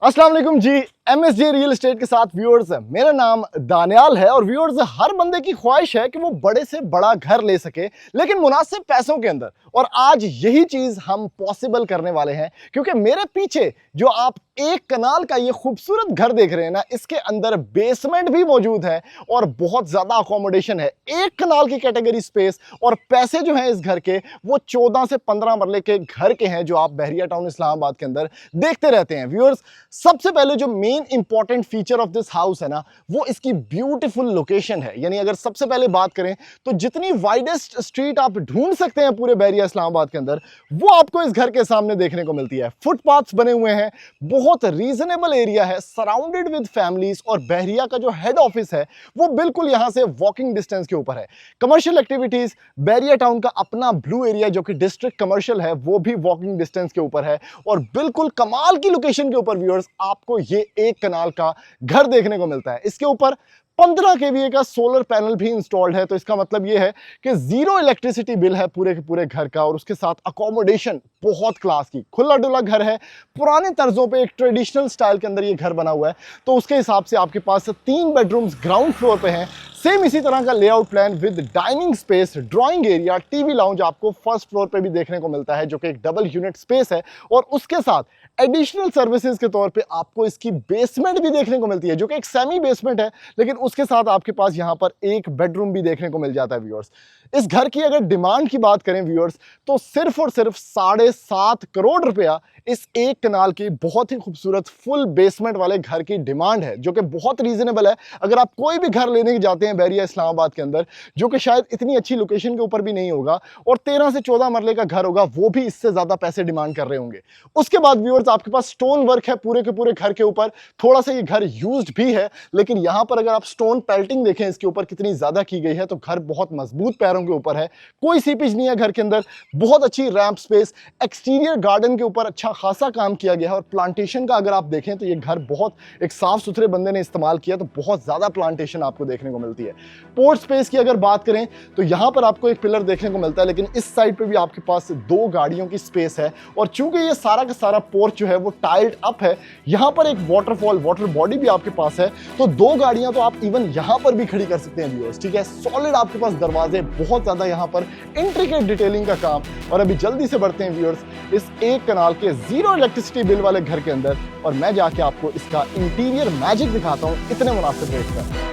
अस्सलाम वालेकुम जी। MSJ real estate के साथ व्यूअर्स, मेरा नाम दानियाल है और व्यूअर्स, हर बंदे की ख्वाहिश है कि वो बड़े से बड़ा घर ले सके लेकिन मुनासिब पैसों के अंदर। और आज यही चीज हम पॉसिबल करने वाले हैं, क्योंकि मेरे पीछे जो आप 1 कनाल का ये खूबसूरत घर देख रहे हैं ना, इसके अंदर बेसमेंट भी मौजूद है और बहुत ज्यादा अकोमोडेशन है। 1 कनाल की कैटेगरी स्पेस और पैसे जो हैं इस घर के, वो 14 से 15 मरले के घर के हैं जो आप बहरिया टाउन इस्लामाबाद के अंदर देखते रहते हैं। व्यूअर्स, सबसे पहले जो main important feature of this house है ना, वो इसकी ब्यूटीफुल लोकेशन है। यानी अगर सबसे पहले बात करें तो जितनी वाइडेस्ट स्ट्रीट आप ढूंढ सकते हैं पूरे बहरिया इस्लामाबाद के अंदर, वो आपको इस घर के सामने देखने को मिलती है। फुटपाथ्स बने हुए हैं, बहुत रीजनेबल एरिया है, सराउंडेड विद फैमिलीज, और बहरिया का जो हेड ऑफिस है वो बिल्कुल यहां से वॉकिंग डिस्टेंस के ऊपर है। कमर्शियल एक्टिविटीज, बहरिया टाउन का अपना ब्लू एरिया जो कि डिस्ट्रिक्ट कमर्शियल है, वो भी वॉकिंग डिस्टेंस के ऊपर है और बिल्कुल कमाल की लोकेशन के ऊपर व्यूअर्स आपको ये 1 कनाल का घर देखने को मिलता है। इसके ऊपर 15 kVA का सोलर पैनल भी इंस्टॉल्ड है, तो इसका मतलब यह है कि जीरो इलेक्ट्रिसिटी बिल है पूरे के पूरे घर का। और उसके साथ अकोमोडेशन बहुत क्लास की, खुला डुला घर है, पुराने तर्जों पे एक ट्रेडिशनल स्टाइल के अंदर ये घर बना हुआ है। तो उसके हिसाब से आपके पास 3 बेडरूम्स ग्राउंड फ्लोर पे हैं। सेम इसी तरह का layout plan with dining space, drawing area, TV lounge आपको फर्स्ट फ्लोर पे भी देखने को मिलता है, जो कि एक डबल यूनिट स्पेस है। और उसके साथ एडिशनल सर्विसेज के तौर पे आपको इसकी बेसमेंट भी देखने को मिलती है, जो कि एक सेमी बेसमेंट है, लेकिन उसके साथ आपके पास यहां पर एक बेडरूम भी देखने को मिल जाता है। व्यूअर्स, इस घर की अगर डिमांड की बात करें व्यूअर्स, तो सिर्फ और सिर्फ 7.5 करोड़ रुपया इस 1 कनाल की बहुत ही खूबसूरत फुल बेसमेंट वाले घर की डिमांड है, जो कि बहुत रीजनेबल है। अगर आप कोई भी घर लेने जाते हैं बहरिया इस्लामाबाद के अंदर, जो कि शायद इतनी अच्छी लोकेशन के ऊपर भी नहीं होगा और 13 से 14 मरले का घर होगा, वो भी इससे ज्यादा पैसे डिमांड कर रहे होंगे। उसके बाद व्यूअर्स, आपके पास स्टोन वर्क है पूरे के पूरे घर के ऊपर। थोड़ा सा ये घर यूज्ड भी है, लेकिन यहां पर अगर आप स्टोन पेल्टिंग देखें इसके ऊपर कितनी ज्यादा की गई है, तो घर बहुत मजबूत पैरों के ऊपर है। कोई सीपेज नहीं है घर के अंदर, बहुत अच्छी रैंप स्पेस, एक्सटीरियर गार्डन के ऊपर अच्छा खासा काम किया गया है। और प्लांटेशन का अगर आप देखें तो ये घर बहुत एक साफ सुथरे बंदे ने इस्तेमाल किया, तो बहुत ज्यादा प्लांटेशन आपको देखने को मिलती है। पोर्ट स्पेस की अगर बात करें तो यहां पर आपको एक पिलर देखने को मिलता है, लेकिन इस साइड पे भी आपके पास 2 गाड़ियों की स्पेस है। और चूंकि ये सारा का सारा पोर्च जो है वो टाइल्ड अप है, यहां पर एक वाटरफॉल वाटर बॉडी भी आपके पास है, तो 2 गाड़ियां तो आप इवन यहां पर भी खड़ी कर सकते हैं व्यूअर्स। ठीक है, सॉलिड आपके पास दरवाजे, बहुत ज्यादा यहां पर इंट्रिकेट डिटेलिंग का काम। और अभी जल्दी से बढ़ते हैं व्यूअर्स इस 1 कनाल के जीरो इलेक्ट्रिसिटी बिल वाले घर के अंदर, और मैं जाके आपको इसका इंटीरियर मैजिक दिखाता हूं इतने मुनासिब रेट पर।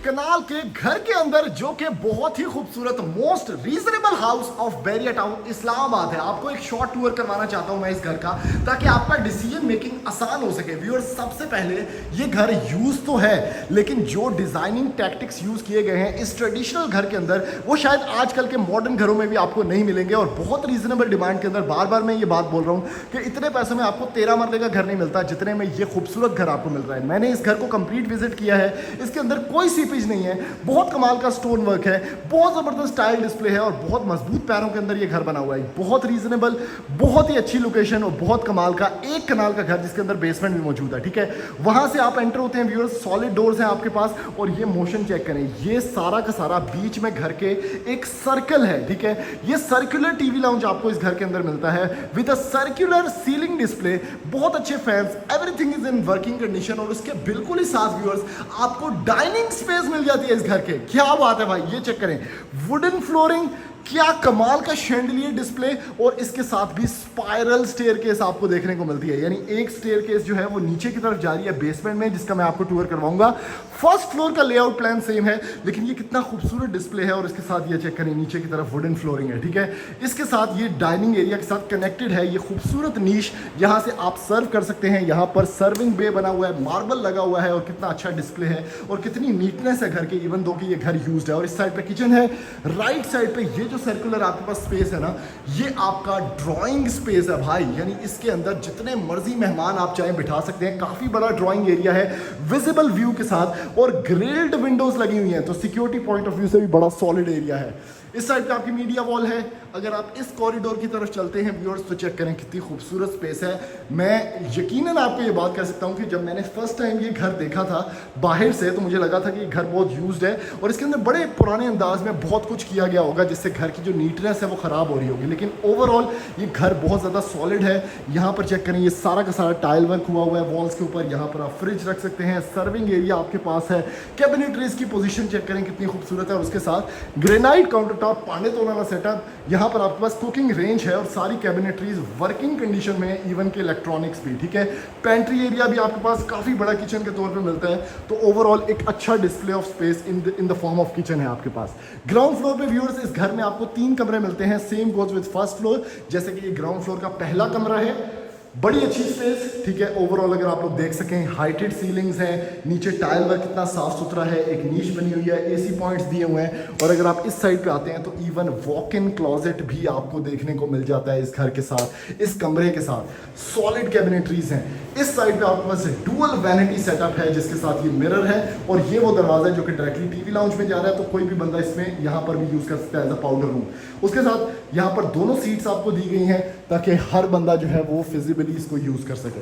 कनाल के घर के अंदर, जो कि बहुत ही खूबसूरत most reasonable house of Bahria town Islamabad है। आपको एक शॉर्ट टूर करवाना चाहता हूं मैं इस घर का, ताकि आपका डिसीजन मेकिंग आसान हो सके। व्यूअर्स, सबसे पहले ये घर यूज तो है, लेकिन जो डिजाइनिंग टैक्टिक्स यूज किए गए हैं इस ट्रेडिशनल घर के अंदर, वो शायद आजकल के मॉडर्न घरों में भी आपको नहीं मिलेंगे। और बहुत रीजनेबल डिमांड के अंदर बार बार मैं ये बात बोल रहा हूँ कि इतने पैसों में आपको 13 मरले का घर नहीं मिलता जितने में ये खूबसूरत घर आपको मिल रहा है। मैंने इस घर को कंप्लीट विजिट किया है, इसके अंदर कोई सीपेज नहीं है, बहुत कमाल का स्टोन वर्क है, बहुत जबरदस्त टाइल डिस्प्ले है और बहुत मजबूत पैरों के अंदर ये घर बना हुआ है। बहुत रीजनेबल, बहुत ही अच्छी लोकेशन और बहुत कमाल का 1 कनाल का घर, जिसके अंदर बेसमेंट भी मौजूद है। ठीक है, वहां से आप एंटर होते हैं व्यूअर्स, सॉलिड डोर्स हैं आपके पास। और ये मोशन चेक करें, ये सारा का सारा बीच में घर के एक सर्कल है। ठीक है, ये सर्कुलर टीवी लाउंज आपको इस घर के अंदर मिलता है with a circular ceiling display, बहुत अच्छे fans, everything is in working condition. और उसके बिल्कुल ही साथ व्यूअर्स आपको डाइनिंग स्पेस मिल जाती है इस घर के। क्या बात है भाई, ये चेक करें, वुडन फ्लोरिंग, क्या कमाल का शैंडलियर डिस्प्ले, और इसके साथ भी स्पाइरल स्टेयरकेस आपको देखने को मिलती है। यानी एक स्टेयरकेस जो है वो नीचे की तरफ जा रही है बेसमेंट में, जिसका मैं आपको टूर करवाऊंगा। फर्स्ट फ्लोर का लेआउट प्लान सेम है, लेकिन ये कितना खूबसूरत डिस्प्ले है। और इसके साथ ये चेक करें, नीचे की तरफ वुडन फ्लोरिंग है, ठीक है। इसके साथ ये डाइनिंग एरिया के साथ कनेक्टेड है। ये खूबसूरत नीश, यहाँ से आप सर्व कर सकते हैं। यहाँ पर सर्विंग बे बना हुआ है, मार्बल लगा हुआ है, और कितना अच्छा डिस्प्ले है और कितनी नीटनेस है घर के, इवन दो कि ये घर यूज्ड है। और इस साइड पे किचन है। राइट साइड पे ये जो सर्कुलर आपके पास स्पेस है ना, ये आपका ड्राइंग स्पेस है भाई। यानी इसके अंदर जितने मर्जी मेहमान आप चाहें बिठा सकते हैं। काफी बड़ा ड्राइंग एरिया है विजिबल व्यू के साथ, और ग्रिल्ड विंडोज लगी हुई हैं, तो सिक्योरिटी पॉइंट ऑफ व्यू से भी बड़ा सॉलिड एरिया है। इस साइड पे आपकी मीडिया वॉल है। अगर आप इस कॉरिडोर की तरफ चलते हैं व्यूअर्स, तो चेक करें कितनी खूबसूरत स्पेस है। मैं यकीनन आपको ये बात कर सकता हूँ कि जब मैंने फर्स्ट टाइम ये घर देखा था बाहर से, तो मुझे लगा था कि ये घर बहुत यूज्ड है और इसके अंदर बड़े पुराने अंदाज में बहुत कुछ किया गया होगा, जिससे घर की जो नीटनेस है वो ख़राब हो रही होगी। लेकिन ओवरऑल ये घर बहुत ज़्यादा सॉलिड है। यहाँ पर चेक करें, ये सारा का सारा टाइल वर्क हुआ हुआ है वॉल्स के ऊपर। यहाँ पर आप फ्रिज रख सकते हैं, सर्विंग एरिया आपके पास है। कैबिनेटरीज की पोजीशन चेक करें कितनी खूबसूरत है, और उसके साथ ग्रेनाइट काउंटर टॉप, पाने तोलाना सेटअप। यहाँ पर आपके पास कुकिंग रेंज है और सारी कैबिनेटरीज वर्किंग कंडीशन में है, इवन के इलेक्ट्रॉनिक्स भी, ठीक है। पेंट्री एरिया भी आपके पास काफ़ी बड़ा किचन के तौर पे मिलता है। तो ओवरऑल एक अच्छा display of space in the form of kitchen है आपके पास। ग्राउंड फ्लोर पे व्यूअर्स, इस घर में आपको 3 कमरे मिलते हैं। Same goes with first floor, जैसे कि ये ग्राउंड फ्लोर का पहला कमरा है। बड़ी अच्छी स्पेस, ठीक है। ओवरऑल अगर आप लोग देख सकें, हाइटेड सीलिंग्स हैं, नीचे टाइल वर्क कितना साफ सुथरा है, एक नीश बनी हुई है, एसी पॉइंट्स दिए हुए हैं। और अगर आप इस साइड पे आते हैं तो इवन वॉक इन क्लोजेट भी आपको देखने को मिल जाता है इस घर के साथ, इस कमरे के साथ। सॉलिड कैबिनेटरीज हैं। इस साइड पे आपके पास डुअल वैनिटी सेटअप है, जिसके साथ ये मिरर है, और ये वो दरवाजा है जो कि डायरेक्टली टीवी लाउंज में जा रहा है। तो कोई भी बंदा इसमें यहाँ पर भी यूज़ कर सकता है एज अ पाउडर रूम। उसके साथ यहाँ पर दोनों सीट्स आपको दी गई हैं, ताकि हर बंदा जो है वो फिजिबली इसको यूज़ कर सके।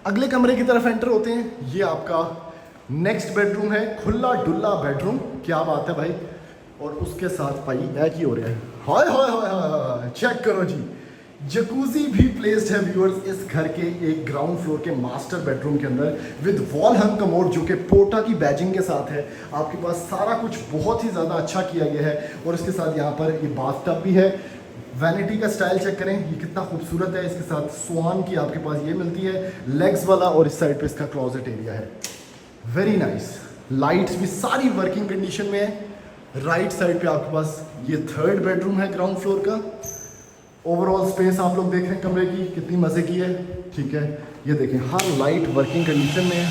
अगले कमरे की तरफ एंटर होते हैं। ये आपका नेक्स्ट बेडरूम है, खुला डुल्ला बेडरूम। क्या बात है भाई। और उसके साथ भाई एक ही हो रहा है, हाय हाय हाय हाय, चेक करो जी, जकूजी भी प्लेस्ड है व्यूअर्स इस घर के एक ग्राउंड फ्लोर के मास्टर बेडरूम के अंदर, विद वॉल हंग कमोड जो कि पोर्टा की बैजिंग के साथ है। आपके पास सारा कुछ बहुत ही ज़्यादा अच्छा किया गया है। और इसके साथ यहाँ पर ये बाथ टब भी है। वैनिटी का स्टाइल चेक करें, ये कितना खूबसूरत है। इसके साथ स्वान की आपके पास ये मिलती है लेग्स वाला, और इस साइड पे इसका क्लोजेट एरिया है। Very nice. लाइट्स भी सारी वर्किंग कंडीशन में है। राइट साइड पे आपके पास ये थर्ड बेडरूम है ग्राउंड फ्लोर का। ओवरऑल स्पेस आप लोग देख रहे हैं कमरे की कितनी मज़े की है, ठीक है। ये देखें, हर लाइट वर्किंग कंडीशन में है।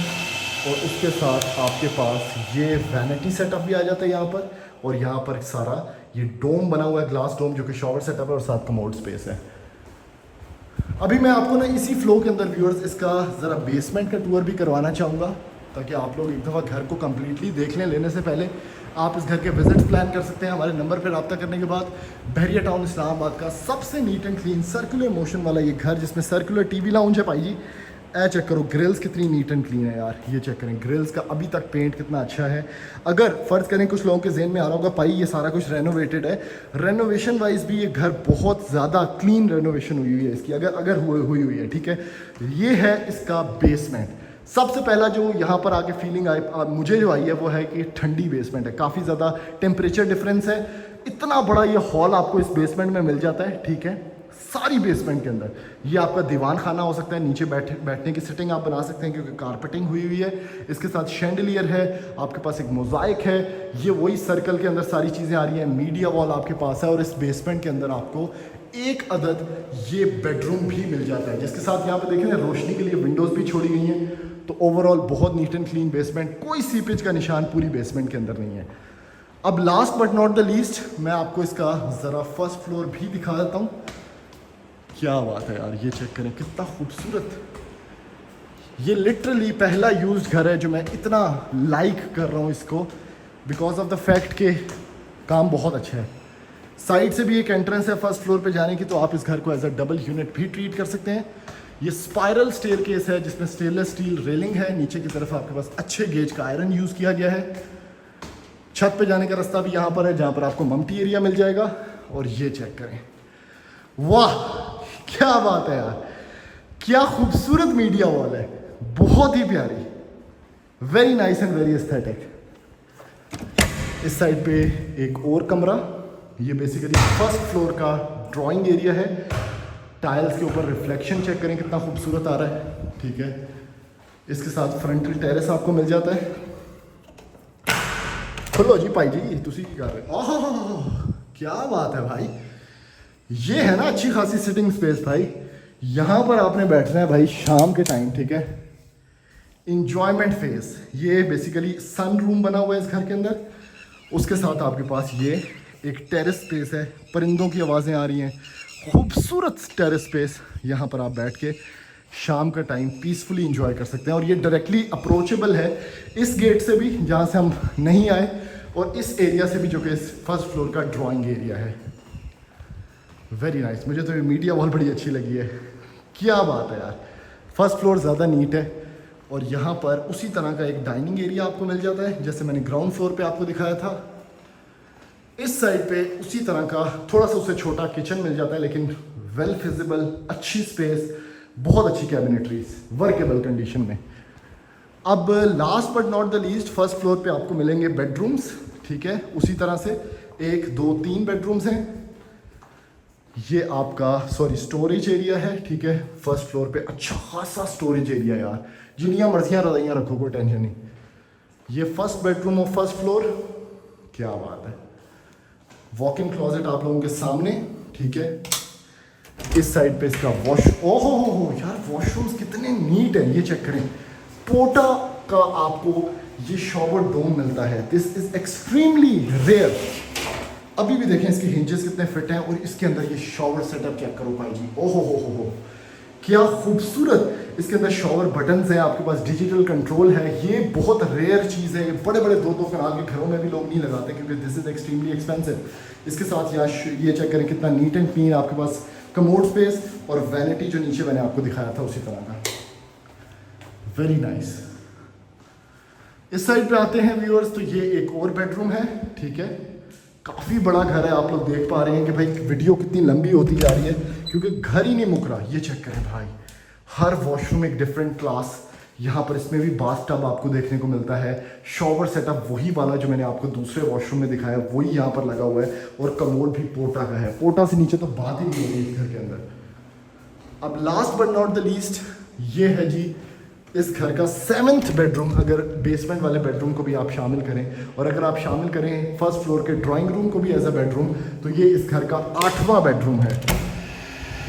और उसके साथ आपके पास ये वैनिटी सेटअप भी आ जाता है यहाँ पर, और यहाँ पर सारा ये डोम बना हुआ है, ग्लास डोम, जो कि शॉवर सेटअप है और साथ कमोड स्पेस है। अभी मैं आपको ना इसी फ्लो के अंदर व्यूअर्स इसका ज़रा बेसमेंट का टूर भी करवाना चाहूँगा, ताकि आप लोग एक दफ़ा घर को कम्प्लीटली देख लें। लेने से पहले आप इस घर के विजिट्स प्लान कर सकते हैं हमारे नंबर पर रब्ता करने के बाद। बहरिया टाउन इस्लामाबाद का सबसे neat and clean circular motion वाला ये घर, जिसमें सर्कुलर टीवी लाउंज है भाई जी। चेक करो, ग्रिल्स कितनी नीट एंड क्लीन है यार। ये चेक करें, ग्रिल्स का अभी तक पेंट कितना अच्छा है। अगर फ़र्ज़ करें कुछ लोगों के जहन में आ रहा होगा भाई ये सारा कुछ रेनोवेटेड है, रेनोवेशन वाइज भी ये घर बहुत ज़्यादा क्लीन रेनोवेशन हुई है इसकी, अगर हुई हुई है, ठीक है। ये है इसका बेसमेंट। सबसे पहला जो यहाँ पर आके फीलिंग मुझे जो आई है वो है कि ठंडी बेसमेंट है, काफ़ी ज़्यादा टेम्परेचर डिफरेंस है। इतना बड़ा ये हॉल आपको इस बेसमेंट में मिल जाता है, ठीक है। सारी बेसमेंट के अंदर ये आपका दीवान खाना हो सकता है, नीचे बैठने की सिटिंग आप बना सकते हैं क्योंकि कारपेटिंग हुई हुई है। इसके साथ शैंडलियर है, आपके पास एक मोज़ाइक है। ये वही सर्कल के अंदर सारी चीज़ें आ रही हैं। मीडिया वॉल आपके पास है, और इस बेसमेंट के अंदर आपको एक अदद ये बेडरूम भी मिल जाता है, जिसके साथ यहाँ पे देखें रोशनी के लिए विंडोज़ भी छोड़ी गई हैं। तो ओवरऑल बहुत नीट एंड क्लीन बेसमेंट, कोई सीपेज का निशान पूरी बेसमेंट के अंदर नहीं है। अब last but not the least, मैं आपको इसका ज़रा फर्स्ट फ्लोर भी दिखा देता हूँ। क्या बात है यार, ये चेक करें कितना खूबसूरत। ये लिटरली पहला यूज्ड घर है जो मैं इतना लाइक कर रहा हूँ इसको, बिकॉज ऑफ द फैक्ट के काम बहुत अच्छा है। साइड से भी एक एंट्रेंस है फर्स्ट फ्लोर पे जाने की, तो आप इस घर को एज अ डबल यूनिट भी ट्रीट कर सकते हैं। ये स्पाइरल स्टेयरकेस है जिसमें स्टेनलेस स्टील रेलिंग है। नीचे की तरफ आपके पास अच्छे गेज का आयरन यूज़ किया गया है। छत पे जाने का रास्ता भी यहाँ पर है, जहाँ पर आपको मम्टी एरिया मिल जाएगा। और ये चेक करें, वाह क्या बात है यार, क्या खूबसूरत मीडिया वॉल है, बहुत ही प्यारी, very nice and very aesthetic. इस साइड पे एक और कमरा, ये बेसिकली फर्स्ट फ्लोर का ड्राइंग एरिया है। टाइल्स के ऊपर रिफ्लेक्शन चेक करें कितना खूबसूरत आ रहा है, ठीक है। इसके साथ फ्रंटल टेरेस आपको मिल जाता है। खोलो जी भाई जी, तुसी की कर रहे हो? ओह क्या बात है भाई, ये है ना अच्छी खासी सिटिंग स्पेस भाई। यहाँ पर आपने बैठना है भाई शाम के टाइम, ठीक है। इंजॉयमेंट फेस, ये बेसिकली सन रूम बना हुआ है इस घर के अंदर। उसके साथ आपके पास ये एक टेरेस स्पेस है, परिंदों की आवाज़ें आ रही हैं, खूबसूरत टेरेस स्पेस। यहाँ पर आप बैठ के शाम का टाइम पीसफुली इंजॉय कर सकते हैं। और ये डायरेक्टली अप्रोचेबल है इस गेट से भी जहाँ से हम नहीं आए, और इस एरिया से भी जो कि इस फर्स्ट फ्लोर का ड्राइंग एरिया है। वेरी नाइस, मुझे तो ये मीडिया वॉल बड़ी अच्छी लगी है, क्या बात है यार। फर्स्ट फ्लोर ज़्यादा नीट है, और यहाँ पर उसी तरह का एक डाइनिंग एरिया आपको मिल जाता है जैसे मैंने ग्राउंड फ्लोर पे आपको दिखाया था। इस साइड पे उसी तरह का थोड़ा सा उससे छोटा किचन मिल जाता है, लेकिन वेल फिजिबल, अच्छी स्पेस, बहुत अच्छी कैबिनेटरीज, वर्केबल कंडीशन में। अब last but not the least, first floor पे आपको मिलेंगे बेडरूम्स, ठीक है। उसी तरह से 1 2 3 बेडरूम्स हैं। ये आपका स्टोरेज एरिया है, ठीक है। फर्स्ट फ्लोर पे अच्छा खासा स्टोरेज एरिया यार, जिनियाँ मर्जियाँ रजाइयाँ रखो, कोई टेंशन नहीं। ये first bedroom of first floor, क्या बात है। वॉक इन क्लोजेट आप लोगों के सामने, ठीक है। इस साइड पे इसका वॉश, ओहो हो यार, वॉशरूम्स कितने नीट है, ये चेक करें। पोटा का आपको ये शॉवर डोम मिलता है, दिस इज एक्सट्रीमली रेयर। अभी भी देखें इसके हिंजेस कितने फिट हैं, और इसके अंदर ये शॉवर सेटअप चेक करो भाई जी, ओहो हो क्या खूबसूरत। इसके अंदर शॉवर बटन्स हैं, आपके पास डिजिटल कंट्रोल है। ये बहुत रेयर चीज़ है, ये बड़े बड़े 2-2 कनाल के घरों में भी लोग नहीं लगाते क्योंकि दिस इज़ एक्सट्रीमली एक्सपेंसिव। इसके साथ ये चेक करें कितना नीट एंड क्लीन, आपके पास कमोड स्पेस और वैनिटी जो नीचे मैंने आपको दिखाया था उसी तरह का, वेरी नाइस। इस साइड पे आते हैं व्यूअर्स, तो ये एक और बेडरूम है, ठीक है। काफ़ी बड़ा घर है, आप लोग देख पा रहे हैं कि भाई वीडियो कितनी लंबी होती जा रही है क्योंकि घर ही नहीं मुक रहा। ये चेक करें भाई, हर वॉशरूम एक डिफरेंट क्लास। यहाँ पर इसमें भी बाथ टब आपको देखने को मिलता है। शॉवर सेटअप वही वाला जो मैंने आपको दूसरे वॉशरूम में दिखाया, वही यहाँ पर लगा हुआ है, और कमोड भी पोटा का है। पोटा से नीचे तो बात ही नहीं होगी इस घर के अंदर। अब last but not the least, ये है जी इस घर का 7th बेडरूम, अगर बेसमेंट वाले बेडरूम को भी आप शामिल करें, और अगर आप शामिल करें फर्स्ट फ्लोर के ड्राइंग रूम को भी एज अ बेडरूम, तो ये इस घर का 8वां बेडरूम है।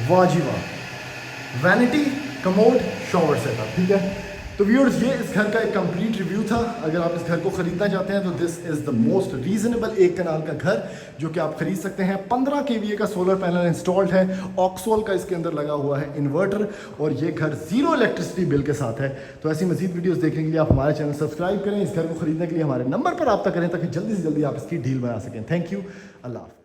वाह जी वाह, वैनिटी, कमोड, शॉवर सेटअप, ठीक है। तो व्यूअर्स, ये इस घर का एक कंप्लीट रिव्यू था। अगर आप इस घर को खरीदना चाहते हैं तो this is the most reasonable 1 कनाल का घर जो कि आप खरीद सकते हैं। 15 kVA का सोलर पैनल इंस्टॉल्ड है, ऑक्सोल का इसके अंदर लगा हुआ है इन्वर्टर, और ये घर 0 इलेक्ट्रिसिटी बिल के साथ है। तो ऐसी मजीद वीडियोस देखने के लिए आप हमारे चैनल सब्सक्राइब करें। इस घर को खरीदने के लिए हमारे नंबर पर रब्ता करें ताकि जल्दी से जल्दी आप इसकी डील बना सकें। Thank you, Allah.